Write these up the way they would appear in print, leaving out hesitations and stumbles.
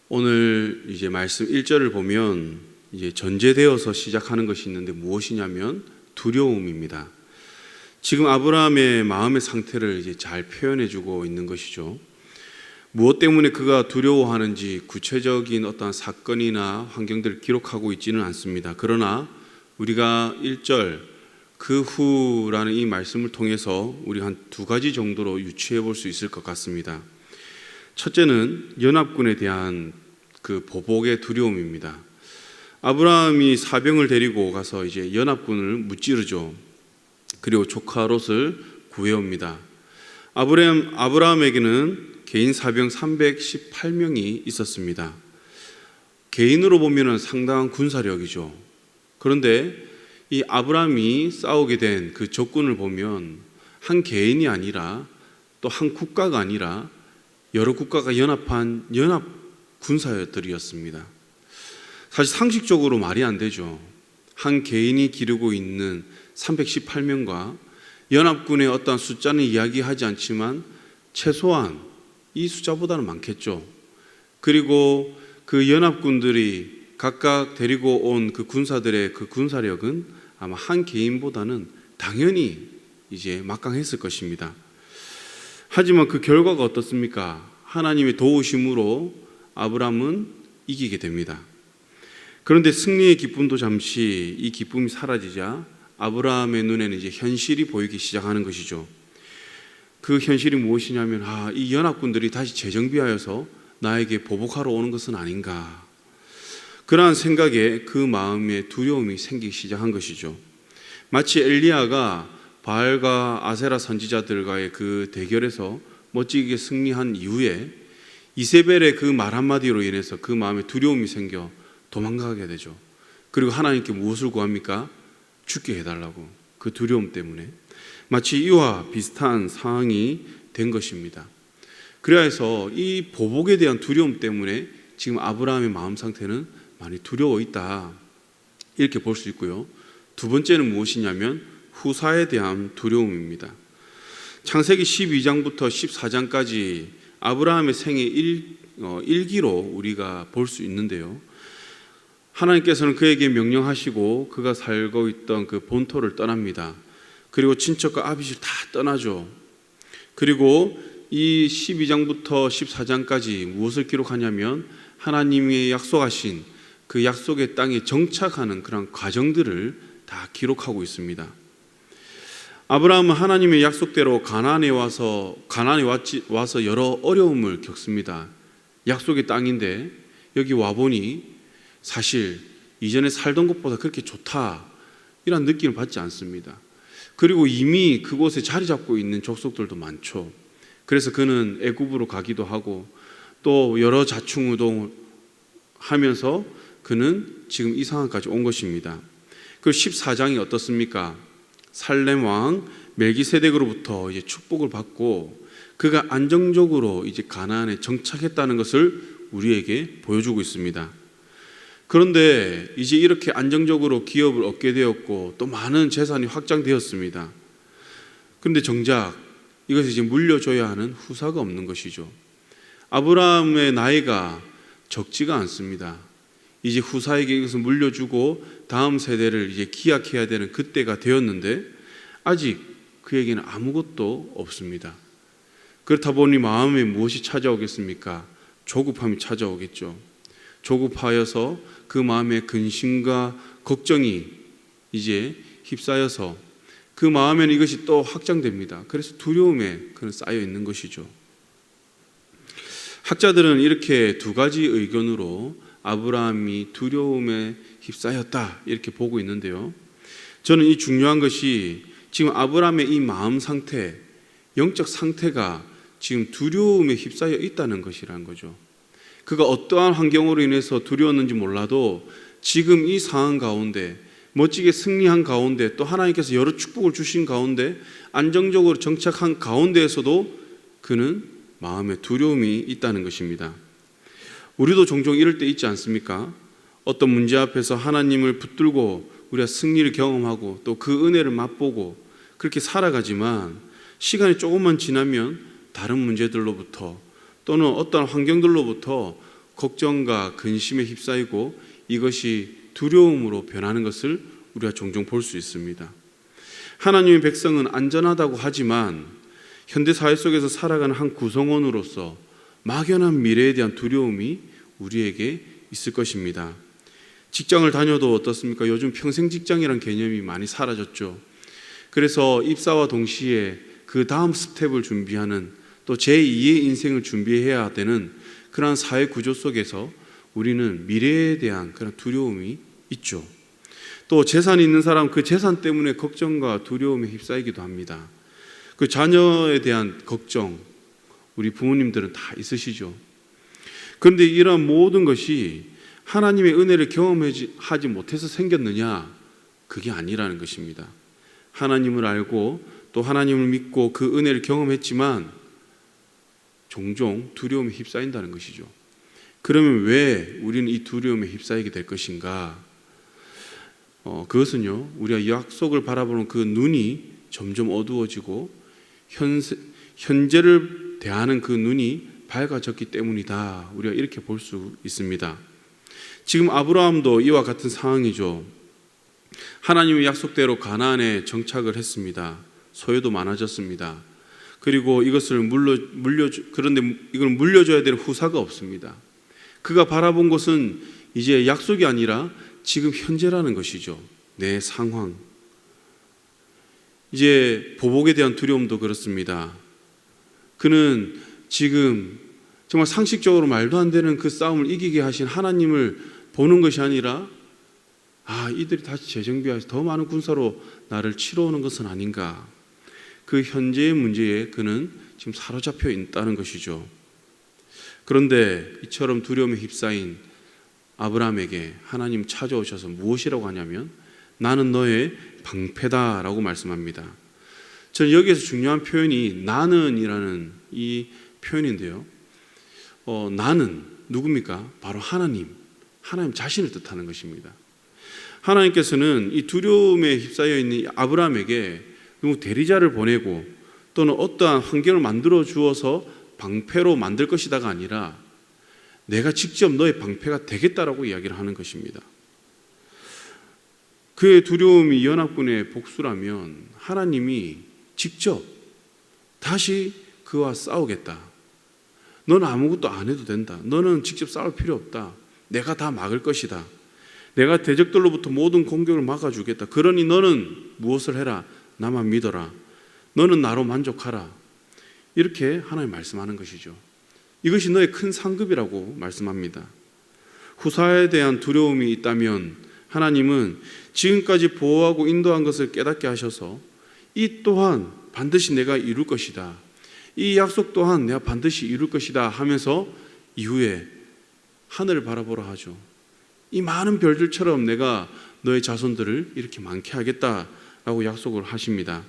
오늘 이제 말씀 1절을 보면 이제 전제되어서 시작하는 것이 있는데 무엇이냐면 두려움입니다. 지금 아브라함의 마음의 상태를 이제 잘 표현해 주고 있는 것이죠. 무엇 때문에 그가 두려워하는지 구체적인 어떠한 사건이나 환경들을 기록하고 있지는 않습니다. 그러나 우리가 1절 그 후라는 이 말씀을 통해서 우리 한 두 가지 정도로 유추해 볼 수 있을 것 같습니다. 첫째는 연합군에 대한 그 보복의 두려움입니다. 아브라함이 사병을 데리고 가서 이제 연합군을 무찌르죠. 그리고 조카 롯을 구해옵니다. 아브라함에게는 개인 사병 318명이 있었습니다. 개인으로 보면 상당한 군사력이죠. 그런데 이 아브라함이 싸우게 된 그 적군을 보면 한 개인이 아니라 또 한 국가가 아니라 여러 국가가 연합한 연합 군사들이었습니다. 사실 상식적으로 말이 안 되죠. 한 개인이 기르고 있는 318명과 연합군의 어떤 숫자는 이야기하지 않지만 최소한 이 숫자보다는 많겠죠. 그리고 그 연합군들이 각각 데리고 온 그 군사들의 그 군사력은 아마 한 개인보다는 당연히 이제 막강했을 것입니다. 하지만 그 결과가 어떻습니까? 하나님의 도우심으로 아브라함은 이기게 됩니다. 그런데 승리의 기쁨도 잠시 이 기쁨이 사라지자 아브라함의 눈에는 이제 현실이 보이기 시작하는 것이죠. 그 현실이 무엇이냐면 이 연합군들이 다시 재정비하여서 나에게 보복하러 오는 것은 아닌가. 그러한 생각에 그 마음에 두려움이 생기기 시작한 것이죠. 마치 엘리야가 바알과 아세라 선지자들과의 그 대결에서 멋지게 승리한 이후에 이세벨의 그 말 한마디로 인해서 그 마음에 두려움이 생겨 도망가게 되죠. 그리고 하나님께 무엇을 구합니까? 죽게 해달라고. 그 두려움 때문에 마치 이와 비슷한 상황이 된 것입니다. 그래서 이 보복에 대한 두려움 때문에 지금 아브라함의 마음 상태는 많이 두려워 있다, 이렇게 볼 수 있고요. 두 번째는 무엇이냐면 후사에 대한 두려움입니다. 창세기 12장부터 14장까지 아브라함의 생애 일기로 우리가 볼 수 있는데요. 하나님께서는 그에게 명령하시고 그가 살고 있던 그 본토를 떠납니다. 그리고 친척과 아비를 다 떠나죠. 그리고 이 12장부터 14장까지 무엇을 기록하냐면 하나님이 약속하신 그 약속의 땅에 정착하는 그런 과정들을 다 기록하고 있습니다. 아브라함은 하나님의 약속대로 가나안에 와서 여러 어려움을 겪습니다. 약속의 땅인데 여기 와보니 사실 이전에 살던 것보다 그렇게 좋다, 이런 느낌을 받지 않습니다. 그리고 이미 그곳에 자리 잡고 있는 족속들도 많죠. 그래서 그는 애굽으로 가기도 하고 또 여러 자충우동을 하면서 그는 지금 이 상황까지 온 것입니다. 그 14장이 어떻습니까? 살렘 왕 멜기세덱으로부터 이제 축복을 받고 그가 안정적으로 이제 가나안에 정착했다는 것을 우리에게 보여주고 있습니다. 그런데 이제 이렇게 안정적으로 기업을 얻게 되었고 또 많은 재산이 확장되었습니다. 그런데 정작 이것이 이제 물려줘야 하는 후사가 없는 것이죠. 아브라함의 나이가 적지가 않습니다. 이제 후사에게 이것을 물려주고 다음 세대를 이제 기약해야 되는 그때가 되었는데 아직 그에게는 아무것도 없습니다. 그렇다 보니 마음에 무엇이 찾아오겠습니까? 조급함이 찾아오겠죠. 조급하여서 그 마음에 근심과 걱정이 이제 휩싸여서 그 마음에는 이것이 또 확장됩니다. 그래서 두려움에 그는 쌓여 있는 것이죠. 학자들은 이렇게 두 가지 의견으로 아브라함이 두려움에 휩싸였다, 이렇게 보고 있는데요. 저는 이 중요한 것이 지금 아브라함의 이 마음 상태, 영적 상태가 지금 두려움에 휩싸여 있다는 것이라는 거죠. 그가 어떠한 환경으로 인해서 두려웠는지 몰라도 지금 이 상황 가운데 멋지게 승리한 가운데 또 하나님께서 여러 축복을 주신 가운데 안정적으로 정착한 가운데에서도 그는 마음에 두려움이 있다는 것입니다. 우리도 종종 이럴 때 있지 않습니까? 어떤 문제 앞에서 하나님을 붙들고 우리가 승리를 경험하고 또 그 은혜를 맛보고 그렇게 살아가지만 시간이 조금만 지나면 다른 문제들로부터 또는 어떤 환경들로부터 걱정과 근심에 휩싸이고 이것이 두려움으로 변하는 것을 우리가 종종 볼 수 있습니다. 하나님의 백성은 안전하다고 하지만 현대 사회 속에서 살아가는 한 구성원으로서 막연한 미래에 대한 두려움이 우리에게 있을 것입니다. 직장을 다녀도 어떻습니까? 요즘 평생 직장이란 개념이 많이 사라졌죠. 그래서 입사와 동시에 그 다음 스텝을 준비하는 또 제2의 인생을 준비해야 되는 그러한 사회 구조 속에서 우리는 미래에 대한 그런 두려움이 있죠. 또 재산이 있는 사람 그 재산 때문에 걱정과 두려움에 휩싸이기도 합니다. 그 자녀에 대한 걱정 우리 부모님들은 다 있으시죠. 그런데 이러한 모든 것이 하나님의 은혜를 경험하지 못해서 생겼느냐? 그게 아니라는 것입니다. 하나님을 알고 또 하나님을 믿고 그 은혜를 경험했지만 종종 두려움에 휩싸인다는 것이죠. 그러면 왜 우리는 이 두려움에 휩싸이게 될 것인가? 그것은요, 우리가 약속을 바라보는 그 눈이 점점 어두워지고 현재를 대하는 그 눈이 밝아졌기 때문이다. 우리가 이렇게 볼 수 있습니다. 지금 아브라함도 이와 같은 상황이죠. 하나님의 약속대로 가나안에 정착을 했습니다. 소유도 많아졌습니다. 그리고 이것을 그런데 이걸 물려줘야 될 후사가 없습니다. 그가 바라본 것은 이제 약속이 아니라 지금 현재라는 것이죠. 내 상황. 이제 보복에 대한 두려움도 그렇습니다. 그는 지금 정말 상식적으로 말도 안 되는 그 싸움을 이기게 하신 하나님을 보는 것이 아니라 이들이 다시 재정비해서 더 많은 군사로 나를 치러 오는 것은 아닌가. 그 현재의 문제에 그는 지금 사로잡혀 있다는 것이죠. 그런데 이처럼 두려움에 휩싸인 아브라함에게 하나님 찾아오셔서 무엇이라고 하냐면 나는 너의 방패다라고 말씀합니다. 저는 여기에서 중요한 표현이 나는이라는 이 표현인데요. 나는 누굽니까? 바로 하나님 자신을 뜻하는 것입니다. 하나님께서는 이 두려움에 휩싸여 있는 아브라함에게 누구 대리자를 보내고 또는 어떠한 환경을 만들어 주어서 방패로 만들 것이다가 아니라 내가 직접 너의 방패가 되겠다라고 이야기를 하는 것입니다. 그의 두려움이 연합군의 복수라면 하나님이 직접 다시 그와 싸우겠다. 너는 아무것도 안 해도 된다. 너는 직접 싸울 필요 없다. 내가 다 막을 것이다. 내가 대적들로부터 모든 공격을 막아주겠다. 그러니 너는 무엇을 해라. 나만 믿어라. 너는 나로 만족하라. 이렇게 하나님 말씀하는 것이죠. 이것이 너의 큰 상급이라고 말씀합니다. 후사에 대한 두려움이 있다면 하나님은 지금까지 보호하고 인도한 것을 깨닫게 하셔서 이 또한 반드시 내가 이룰 것이다. 이 약속 또한 내가 반드시 이룰 것이다 하면서 이후에 하늘을 바라보라 하죠. 이 많은 별들처럼 내가 너의 자손들을 이렇게 많게 하겠다라고 약속을 하십니다.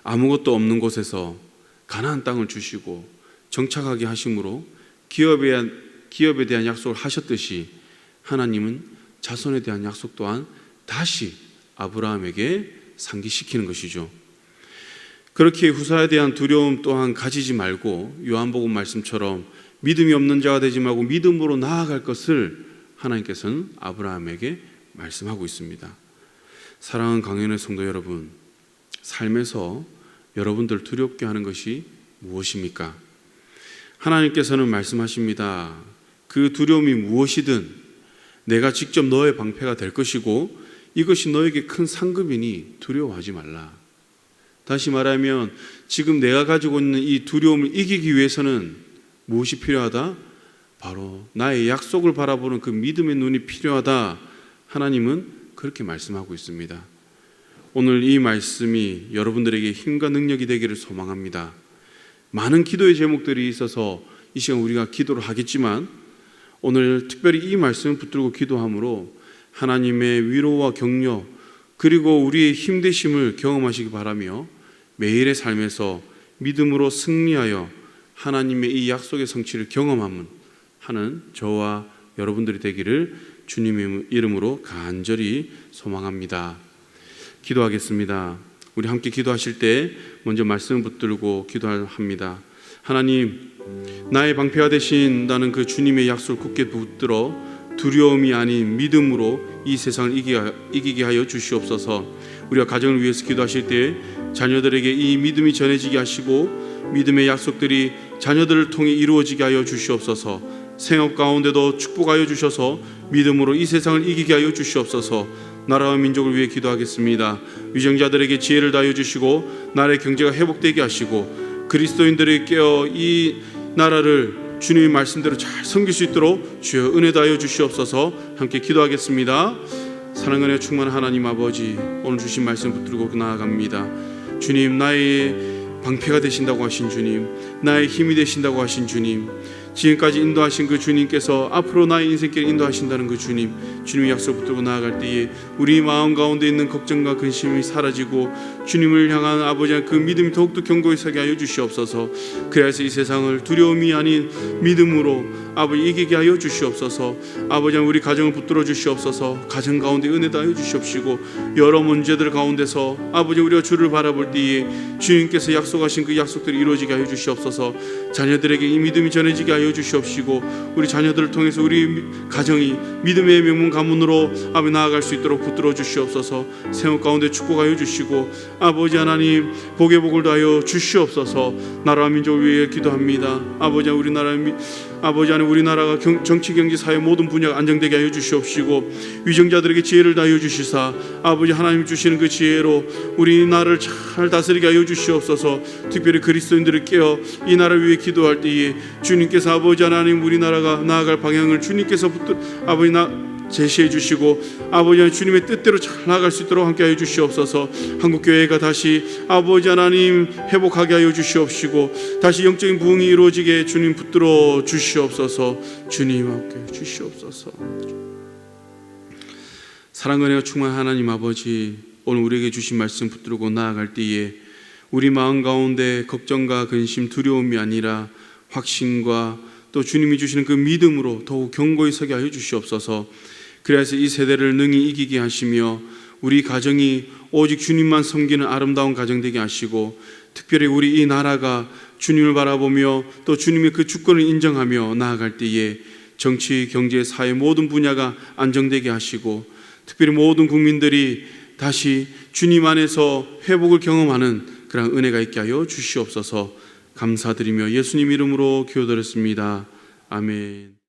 아무것도 없는 곳에서 가나안 땅을 주시고 정착하게 하심으로 기업에 대한 약속을 하셨듯이 하나님은 자손에 대한 약속 또한 다시 아브라함에게 상기시키는 것이죠. 그렇게 후사에 대한 두려움 또한 가지지 말고 요한복음 말씀처럼 믿음이 없는 자가 되지 말고 믿음으로 나아갈 것을 하나님께서는 아브라함에게 말씀하고 있습니다. 사랑하는 강연의 성도 여러분, 삶에서 여러분들 두렵게 하는 것이 무엇입니까? 하나님께서는 말씀하십니다. 그 두려움이 무엇이든 내가 직접 너의 방패가 될 것이고 이것이 너에게 큰 상급이니 두려워하지 말라. 다시 말하면 지금 내가 가지고 있는 이 두려움을 이기기 위해서는 무엇이 필요하다? 바로 나의 약속을 바라보는 그 믿음의 눈이 필요하다. 하나님은 그렇게 말씀하고 있습니다. 오늘 이 말씀이 여러분들에게 힘과 능력이 되기를 소망합니다. 많은 기도의 제목들이 있어서 이 시간 우리가 기도를 하겠지만 오늘 특별히 이 말씀을 붙들고 기도함으로 하나님의 위로와 격려 그리고 우리의 힘되심을 경험하시기 바라며 매일의 삶에서 믿음으로 승리하여 하나님의 이 약속의 성취를 경험하는 저와 여러분들이 되기를 주님의 이름으로 간절히 소망합니다. 기도하겠습니다. 우리 함께 기도하실 때 먼저 말씀을 붙들고 기도합니다. 하나님, 나의 방패가 되신다는 그 주님의 약속을 굳게 붙들어 두려움이 아닌 믿음으로 이 세상을 이기게 하여 주시옵소서. 우리가 가정을 위해서 기도하실 때 자녀들에게 이 믿음이 전해지게 하시고 믿음의 약속들이 자녀들을 통해 이루어지게 하여 주시옵소서. 생업 가운데도 축복하여 주셔서 믿음으로 이 세상을 이기게 하여 주시옵소서. 나라와 민족을 위해 기도하겠습니다. 위정자들에게 지혜를 다하여 주시고 나라의 경제가 회복되게 하시고 그리스도인들이 깨어 이 나라를 주님의 말씀대로 잘 섬길 수 있도록 주여 은혜 다하여 주시옵소서. 함께 기도하겠습니다. 사랑 은혜 충만한 하나님 아버지, 오늘 주신 말씀 붙들고 나아갑니다. 주님, 나의 방패가 되신다고 하신 주님, 나의 힘이 되신다고 하신 주님, 지금까지 인도하신 그 주님께서 앞으로 나의 인생길 인도하신다는 그 주님, 주님의 약속 붙들고 나아갈 때에 우리 마음 가운데 있는 걱정과 근심이 사라지고 주님을 향한 아버지의 그 믿음이 더욱더 견고히 서게 하여 주시옵소서. 그래서 이 세상을 두려움이 아닌 믿음으로 아버지 이기게 하여 주시옵소서. 아버지, 우리 가정을 붙들어 주시옵소서. 가정 가운데 은혜 다하여 주시옵시고 여러 문제들 가운데서 아버지 우리가 주를 바라볼 때에 주님께서 약속하신 그 약속들이 이루어지게 하여 주시옵소서. 자녀들에게 이 믿음이 전해지게 하여 주시옵시고 우리 자녀들을 통해서 우리 가정이 믿음의 명문 가문으로 아버지 나아갈 수 있도록 붙들어 주시옵소서. 생업 가운데 축복하여 주시고 아버지 하나님 복의 복을 다하여 주시옵소서. 나라와 민족을 위해 기도합니다. 아버지, 아버지 하나님, 우리나라가 정치 경제 사회 모든 분야가 안정되게 하여 주시옵시고 위정자들에게 지혜를 다하여 주시사 아버지 하나님 주시는 그 지혜로 우리나라를 잘 다스리게 하여 주시옵소서. 특별히 그리스도인들을 깨어 이 나라를 위해 기도할 때에 주님께서 아버지 하나님 우리나라가 나아갈 방향을 주님께서 아버지 제시해 주시고 아버지 주님의 뜻대로 잘 나아갈 수 있도록 함께 하여 주시옵소서. 한국교회가 다시 아버지 하나님 회복하게 하여 주시옵시고 다시 영적인 부흥이 이루어지게 주님 붙들어 주시옵소서. 주님 함께 주시옵소서. 사랑 은혜가 충만한 하나님 아버지, 오늘 우리에게 주신 말씀 붙들고 나아갈 때에 우리 마음 가운데 걱정과 근심, 두려움이 아니라 확신과 또 주님이 주시는 그 믿음으로 더욱 견고히 서게 하여 주시옵소서. 그래서 이 세대를 능히 이기게 하시며 우리 가정이 오직 주님만 섬기는 아름다운 가정 되게 하시고 특별히 우리 이 나라가 주님을 바라보며 또 주님의 그 주권을 인정하며 나아갈 때에 정치, 경제, 사회 모든 분야가 안정되게 하시고 특별히 모든 국민들이 다시 주님 안에서 회복을 경험하는 그런 은혜가 있게 하여 주시옵소서. 감사드리며 예수님 이름으로 기도드렸습니다. 아멘.